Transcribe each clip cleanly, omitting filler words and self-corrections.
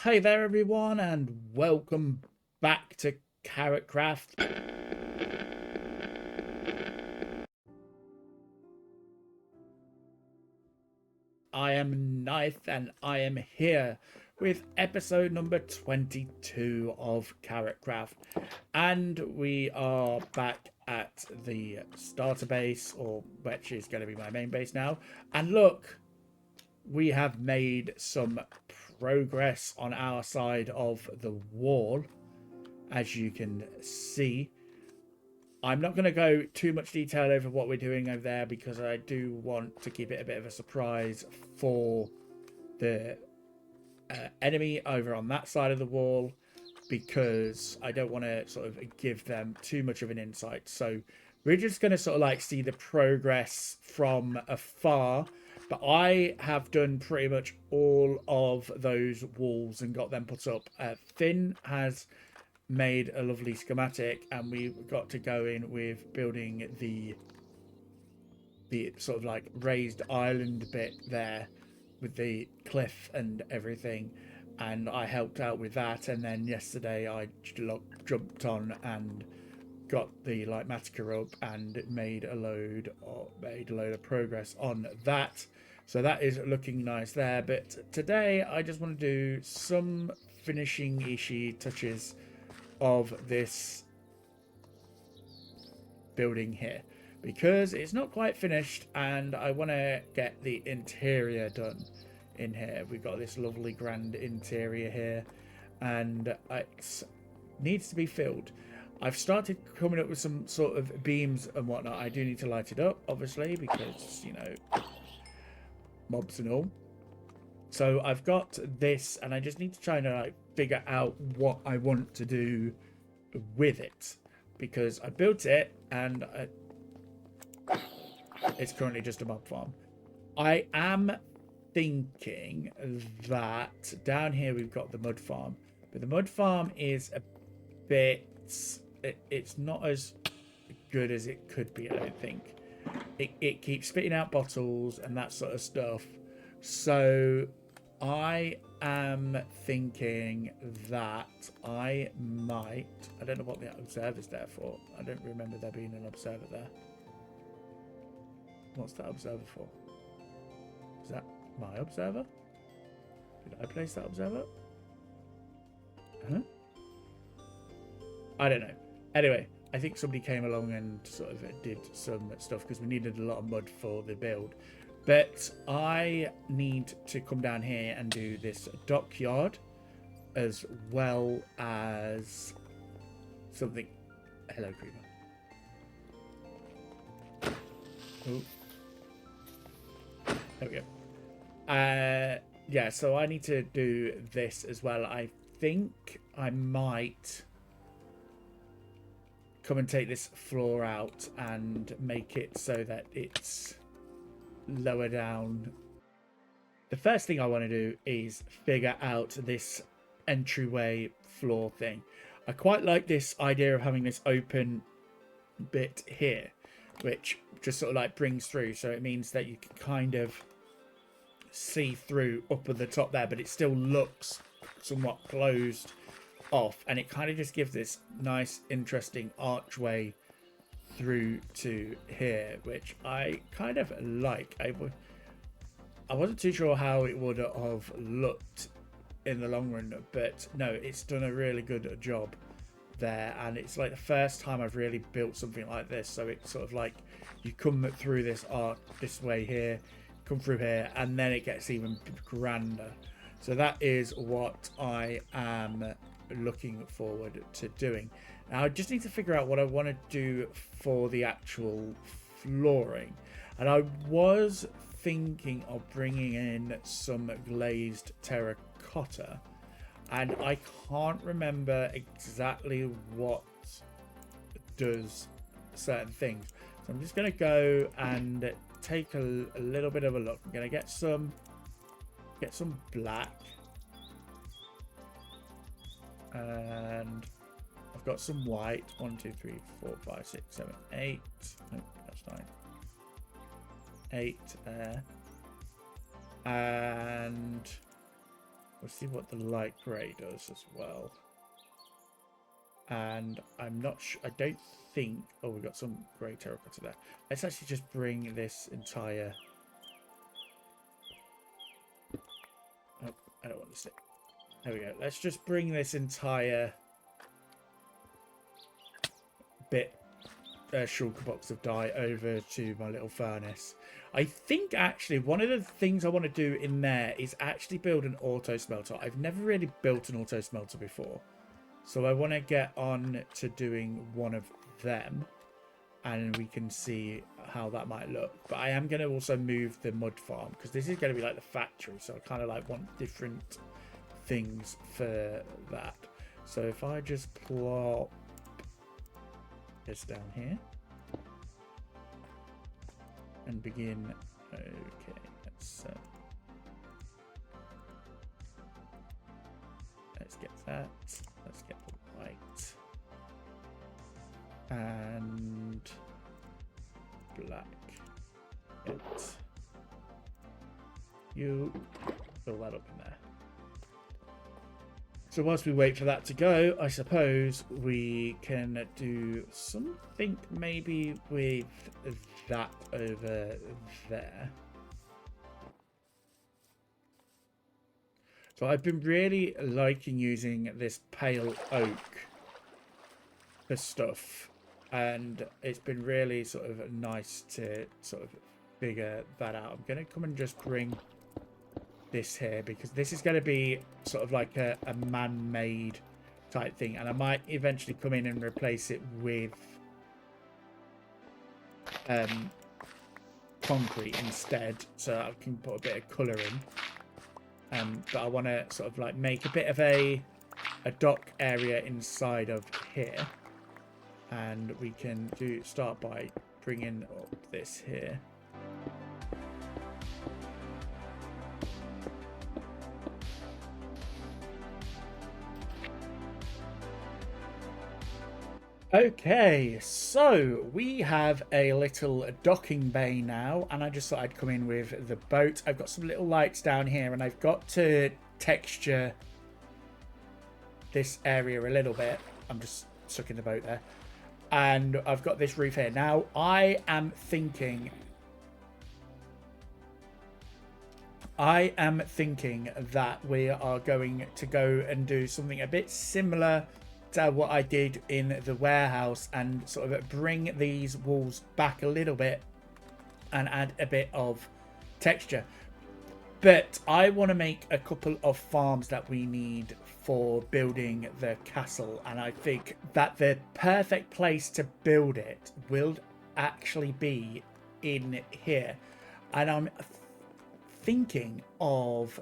Hi there everyone and welcome back to KarotKraft. I am Nythe and I am here with episode number 22 of KarotKraft. And we are back at the starter base, or which is going to be my main base now. And look, we have made some progress on our side of the wall, as you can see. I'm not going to go too much detail over what we're doing over there because I do want to keep it a bit of a surprise for the enemy over on that side of the wall, because I don't want to sort of give them too much of an insight. So we're just going to sort of like see the progress from afar. But I have done pretty much all of those walls and got them put up. Finn has made a lovely schematic, and we got to go in with building the sort of like raised island bit there with the cliff and everything, and I helped out with that. And then yesterday I jumped on and got the like massacre up and made a load of progress on that. So that is looking nice there. But today I just want to do some finishing ishy touches of this building here, because it's not quite finished and I want to get the interior done in here. We've got this lovely grand interior here and it needs to be filled. I've started coming up with some sort of beams and whatnot. I do need to light it up, obviously, because, you know, mobs and all. So I've got this and I just need to try and like figure out what I want to do with it, because I built it and it's currently just a mob farm. I am thinking that down here we've got the mud farm, but the mud farm is a bit, it's not as good as it could be. I don't think it keeps spitting out bottles and that sort of stuff. So I am thinking that I don't know what the observer's there for. I don't remember there being an observer there. What's that observer for? Is that my observer? Did I place that observer? Huh? I don't know. Anyway, I think somebody came along and sort of did some stuff because we needed a lot of mud for the build. But I need to come down here and do this dockyard, as well as something. Hello, creeper. Oh. There we go. Yeah, so I need to do this as well. I think I might come and take this floor out and make it so that it's lower down. The first thing I want to do is figure out this entryway floor thing. I quite like this idea of having this open bit here, which just sort of like brings through, so it means that you can kind of see through up at the top there, but it still looks somewhat closed off, and it kind of just gives this nice interesting archway through to here, which I kind of like. I wasn't too sure how it would have looked in the long run, but no, it's done a really good job there, and it's like the first time I've really built something like this. So it's sort of like you come through this arc this way here, come through here, and then it gets even grander. So that is what I am looking forward to doing. Now I just need to figure out what I want to do for the actual flooring, and I was thinking of bringing in some glazed terracotta, and I can't remember exactly what does certain things, so I'm just going to go and take a little bit of a look. I'm going to get some black, and I've got some white. 1 2 3 4 5 6 7 8. Nope, that's 9. 8 there, and We'll see what the light grey does as well. And I'm not sure, I don't think, oh, we've got some grey terracotta there. Let's actually just bring this entire, oh, I don't want to sit. There we go. Let's just bring this entire bit, shulker box of dye over to my little furnace. I think actually one of the things I want to do in there is actually build an auto smelter. I've never really built an auto smelter before. So I want to get on to doing one of them, and we can see how that might look. But I am going to also move the mud farm, because this is going to be like the factory. So I kind of like want different things for that. So if I just plop this down here and begin, okay, let's get that. Let's get the white and black. Get you fill that up in there. So whilst we wait for that to go, I suppose we can do something maybe with that over there. So I've been really liking using this pale oak for stuff, and it's been really sort of nice to sort of figure that out. I'm going to come and just bring this here, because this is going to be sort of like a man-made type thing, and I might eventually come in and replace it with concrete instead, so I can put a bit of colour in. But I want to sort of like make a bit of a dock area inside of here, and we can start by bringing up this here. Okay, so we have a little docking bay now, and I just thought I'd come in with the boat. I've got some little lights down here, and I've got to texture this area a little bit. I'm just stuck in the boat there. And I've got this roof here. Now, I am thinking that we are going to go and do something a bit similar to what I did in the warehouse, and sort of bring these walls back a little bit and add a bit of texture. But I want to make a couple of farms that we need for building the castle, and I think that the perfect place to build it will actually be in here. And I'm thinking of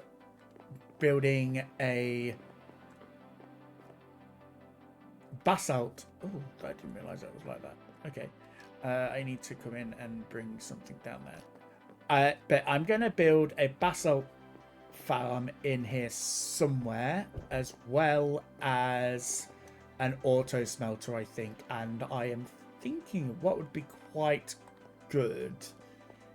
building a basalt. Oh, I didn't realize that was like that. Okay. I need to come in and bring something down there. But I'm going to build a basalt farm in here somewhere, as well as an auto smelter, I think. And I am thinking what would be quite good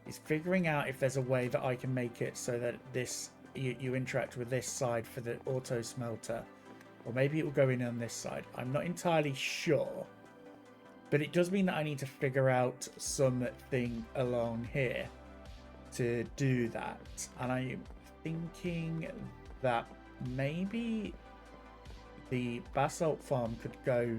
is figuring out if there's a way that I can make it so that this you interact with this side for the auto smelter. Or maybe it will go in on this side. I'm not entirely sure. But it does mean that I need to figure out something along here to do that. And I'm thinking that maybe the basalt farm could go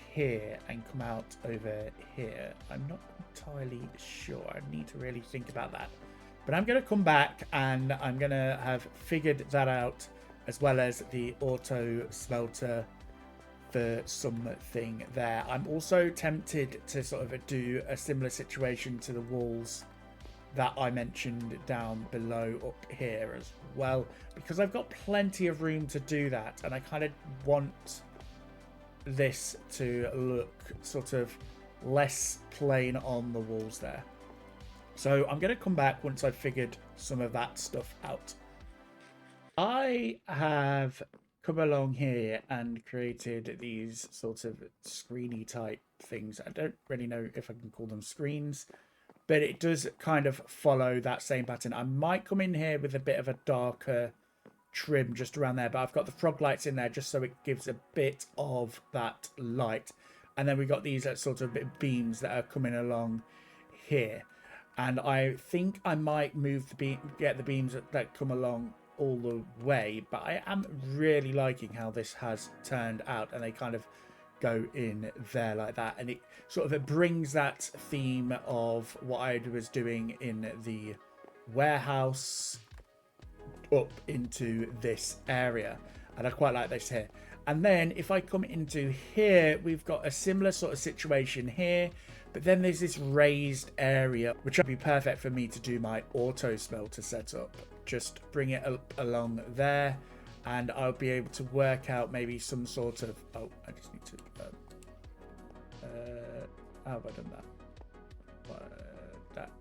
here and come out over here. I'm not entirely sure. I need to really think about that. But I'm going to come back and I'm going to have figured that out, as well as the auto smelter for something there. I'm also tempted to sort of do a similar situation to the walls that I mentioned down below up here as well, because I've got plenty of room to do that, and I kind of want this to look sort of less plain on the walls there. So I'm going to come back once I've figured some of that stuff out. I have come along here and created these sort of screeny type things. I don't really know if I can call them screens, but it does kind of follow that same pattern. I might come in here with a bit of a darker trim just around there, but I've got the frog lights in there just so it gives a bit of that light. And then we've got these sort of beams that are coming along here. And I think I might move get the beams that come along all the way, but I am really liking how this has turned out, and they kind of go in there like that, and it sort of it brings that theme of what I was doing in the warehouse up into this area, and I quite like this here. And then if I come into here, we've got a similar sort of situation here, but then there's this raised area which would be perfect for me to do my auto smelter setup. Just bring it up along there, and I'll be able to work out maybe some sort of, oh, I just need to how have I done that? That.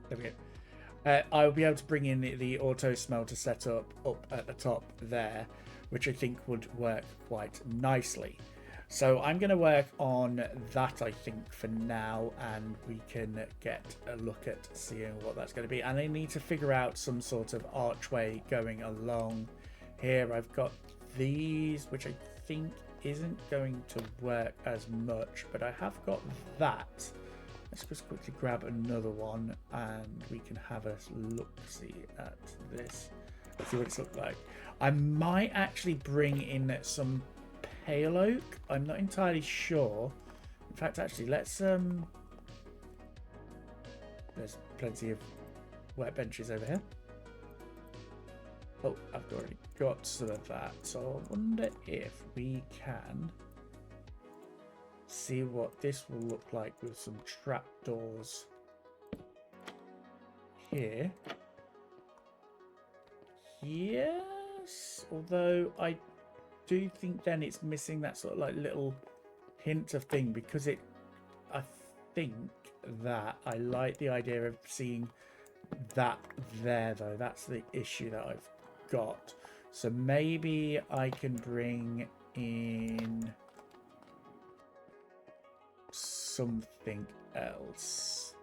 There we go. I'll be able to bring in the auto smelter setup up at the top there, which I think would work quite nicely. So I'm going to work on that, I think, for now, and we can get a look at seeing what that's going to be. And I need to figure out some sort of archway going along here. I've got these, which I think isn't going to work as much, but I have got that. Let's just quickly grab another one and we can have a look-see at this. Let's see what it's looked like. I might actually bring in some pale oak. I'm not entirely sure. In fact, actually, let's there's plenty of workbenches over here. Oh, I've already got some of that. So I wonder if we can see what this will look like with some trapdoors here. Yes, although I do think then it's missing that sort of like little hint of thing, because I think that I like the idea of seeing that there, though. That's the issue that I've got. So maybe I can bring in something else.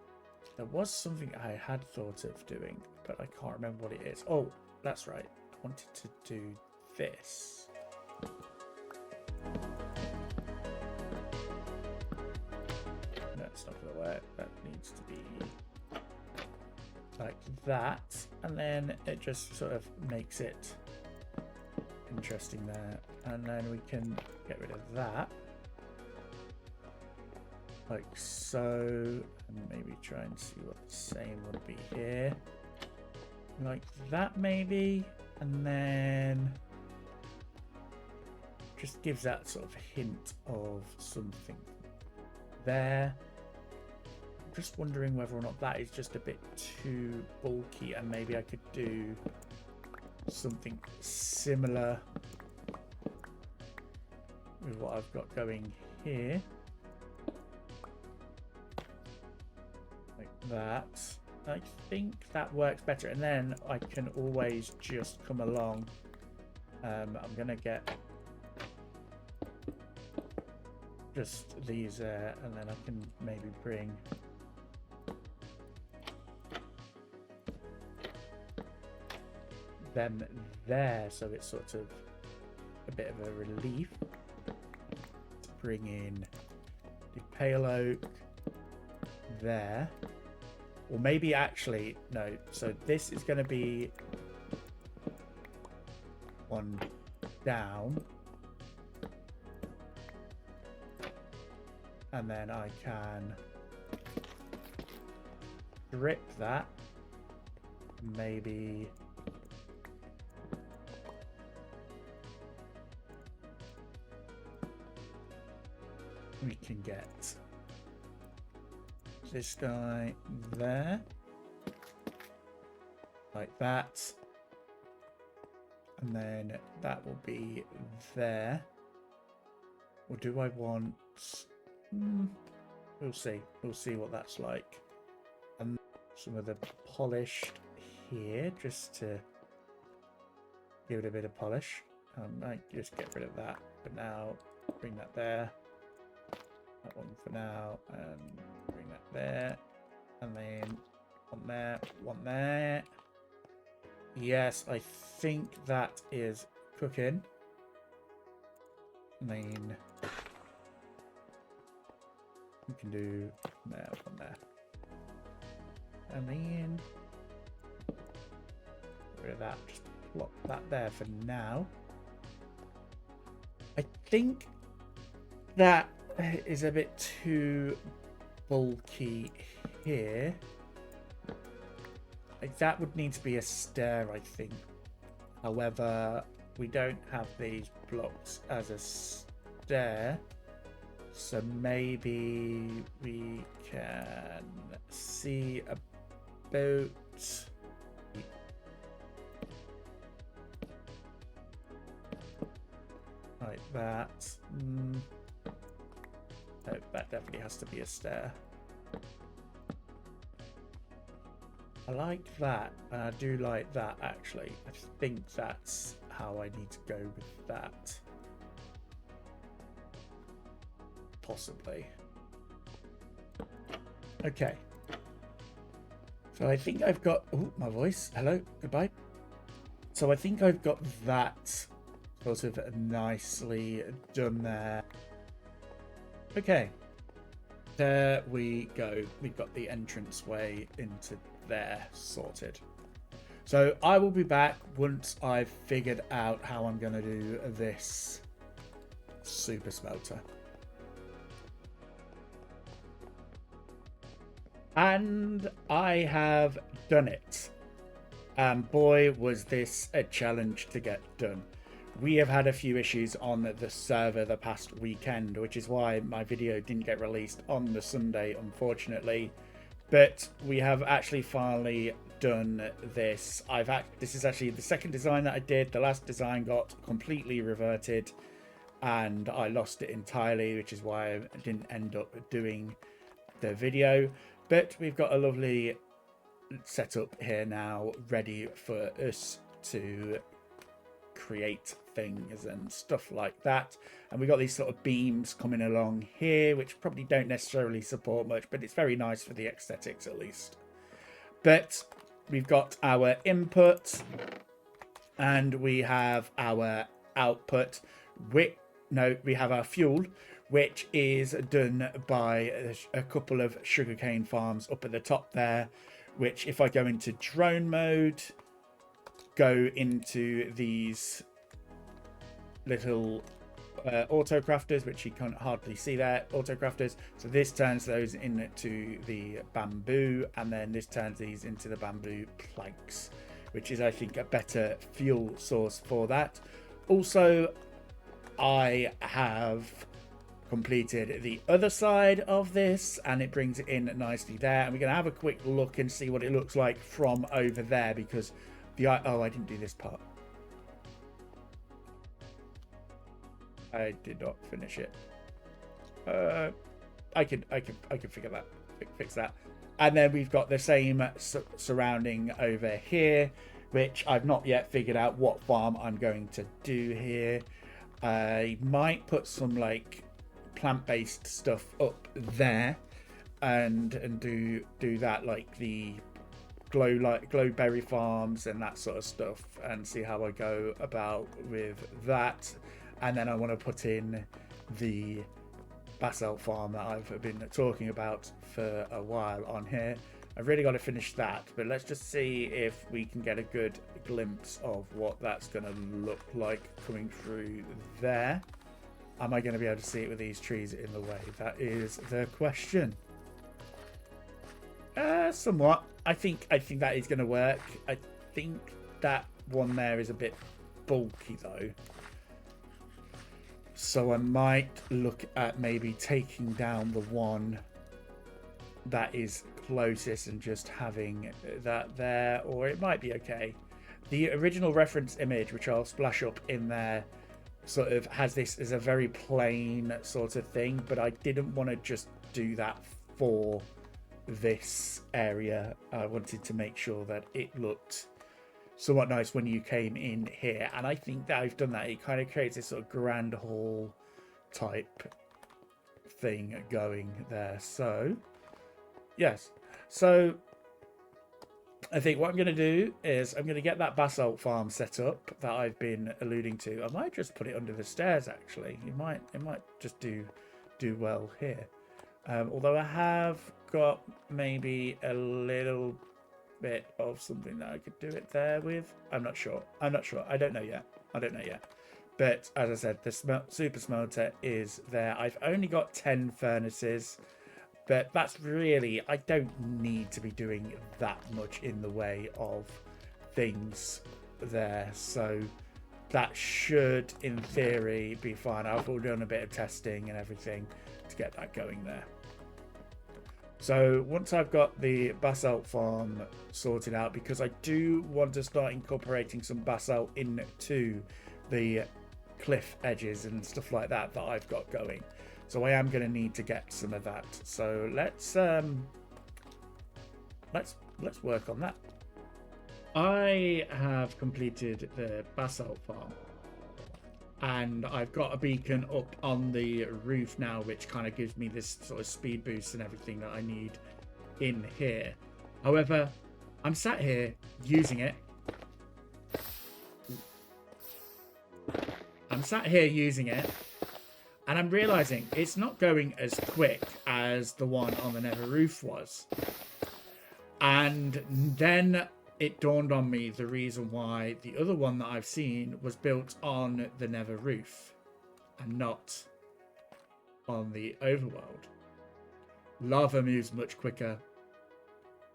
There was something I had thought of doing, but I can't remember what it is. Oh, that's right. I wanted to do this. That's not going to work. That needs to be like that. And then it just sort of makes it interesting there. And then we can get rid of that. Like so. And maybe try and see what the same would be here. Like that maybe. And then just gives that sort of hint of something there. I'm just wondering whether or not that is just a bit too bulky, and maybe I could do something similar with what I've got going here. Like that. I think that works better, and then I can always just come along. I'm gonna get just these there, and then I can maybe bring them there, so it's sort of a bit of a relief. Bring in the pale oak there. Or maybe actually, no. So this is going to be one down. And then I can strip that. Maybe we can get this guy there, like that, and then that will be there. Or do I want... we'll see what that's like. And some of the polished here, just to give it a bit of polish. I might just get rid of that, but now bring that there. That one for now, and bring that there. And then one there. Yes, I think that is cooking. And then we can do there, one there. And then get rid of that. Just plop that there for now. I think that is a bit too bulky here. Like that would need to be a stair, I think. However, we don't have these blocks as a stair, so maybe we can see about like that. No, that definitely has to be a stair. I like that, and I do like that actually. I think that's how I need to go with that. Possibly. Okay. So I think I've got... Oh, my voice. Hello. Goodbye. So I think I've got that sort of nicely done there. Okay. There we go. We've got the entranceway into there sorted. So I will be back once I've figured out how I'm going to do this super smelter. And I have done it. And boy, was this a challenge to get done. We have had a few issues on the server the past weekend, which is why my video didn't get released on the Sunday, unfortunately. But we have actually finally done this. This is actually the second design that I did. The last design got completely reverted and I lost it entirely, which is why I didn't end up doing the video. But we've got a lovely setup here now, ready for us to create things and stuff like that. And we got these sort of beams coming along here, which probably don't necessarily support much, but it's very nice for the aesthetics at least. But we've got our input and we have our output. We have our fuel, which is done by a couple of sugarcane farms up at the top there, which if I go into drone mode, go into these little auto crafters, which you can't hardly see there, auto crafters. So this turns those into the bamboo, and then this turns these into the bamboo planks, which is, I think, a better fuel source for that. Also, I have completed the other side of this and it brings it in nicely there, and we're going to have a quick look and see what it looks like from over there, because I didn't do this part. I did not finish it. I can figure that, fix that. And then we've got the same surrounding over here, which I've not yet figured out what farm I'm going to do here. I might put some like plant-based stuff up there and do that, like the glowberry farms and that sort of stuff, and see how I go about with that. And then I want to put in the basalt farm that I've been talking about for a while on here. I've really got to finish that, but let's just see if we can get a good glimpse of what that's going to look like coming through there. Am I going to be able to see it with these trees in the way? That is the question. Somewhat. I think that is going to work. I think that one there is a bit bulky though. So I might look at maybe taking down the one that is closest and just having that there, or it might be okay. The original reference image, which I'll splash up in there, sort of has this as a very plain sort of thing, but I didn't want to just do that for this area. I wanted to make sure that it looked somewhat nice when you came in here, and I think that I've done that. It kind of creates this sort of grand hall type thing going there. So yes, So I think what I'm going to do is I'm going to get that basalt farm set up that I've been alluding to. I might just put it under the stairs, actually. It might just do well here. Although I have got maybe a little bit of something that I could do it there with. I'm not sure. I don't know yet. But as I said, the super smelter is there. I've only got 10 furnaces. But that's really, I don't need to be doing that much in the way of things there. So that should, in theory, be fine. I've all done a bit of testing and everything to get that going there. So once I've got the basalt farm sorted out, because I do want to start incorporating some basalt into the cliff edges and stuff like that I've got going. So I am going to need to get some of that. So let's work on that. I have completed the basalt farm, and I've got a beacon up on the roof now, which kind of gives me this sort of speed boost and everything that I need in here. However, I'm sat here using it. And I'm realizing it's not going as quick as the one on the nether roof was. And then it dawned on me the reason why the other one that I've seen was built on the nether roof and not on the overworld. Lava moves much quicker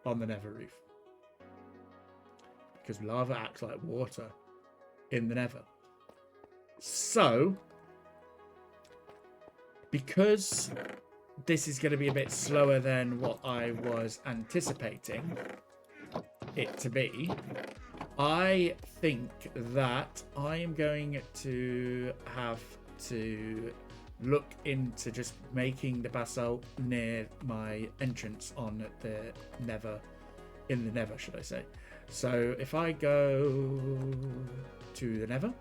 on the nether roof, because lava acts like water in the nether. So because this is going to be a bit slower than what I was anticipating it to be, I think that I am going to have to look into just making the basalt near my entrance on the nether, in the nether, should I say. So if I go to the nether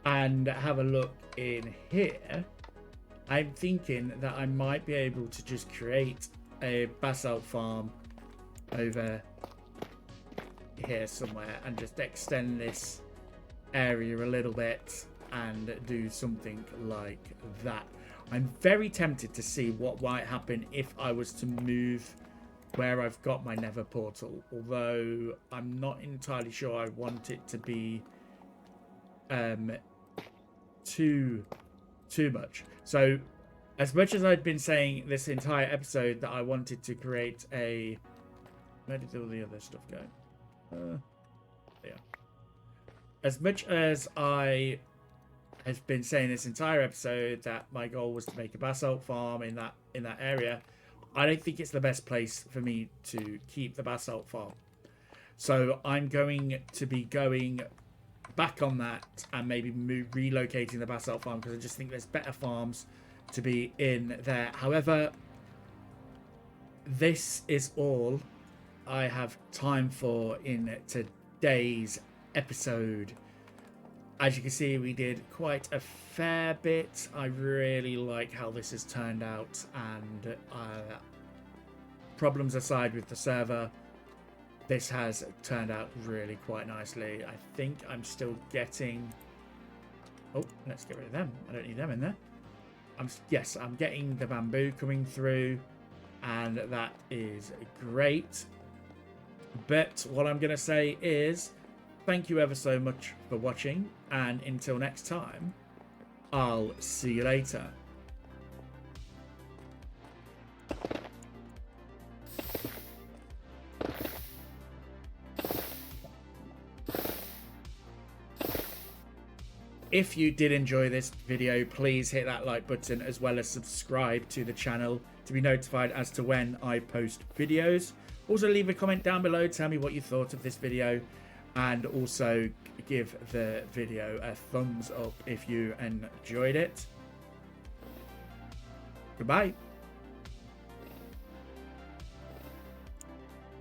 and have a look in here, I'm thinking that I might be able to just create a basalt farm over here somewhere and just extend this area a little bit and do something like that. I'm very tempted to see what might happen if I was to move where I've got my nether portal, although I'm not entirely sure I want it to be too much. So as much as I've been saying this entire episode that I wanted to create a, where did all the other stuff go? Yeah. As much as I have been saying this entire episode that my goal was to make a basalt farm in that area, I don't think it's the best place for me to keep the basalt farm. So I'm going to be going back on that and maybe relocating the basalt farm, because I just think there's better farms to be in there. However, this is all I have time for in today's episode. As you can see, we did quite a fair bit. I really like how this has turned out, and problems aside with the server, this has turned out really quite nicely. I think I'm still getting... Oh, let's get rid of them. I don't need them in there. Yes, I'm getting the bamboo coming through, and that is great. But what I'm going to say is thank you ever so much for watching, and until next time, I'll see you later. If you did enjoy this video, please hit that like button, as well as subscribe to the channel to be notified as to when I post videos. Also leave a comment down below, tell me what you thought of this video, and also give the video a thumbs up if you enjoyed it. Goodbye.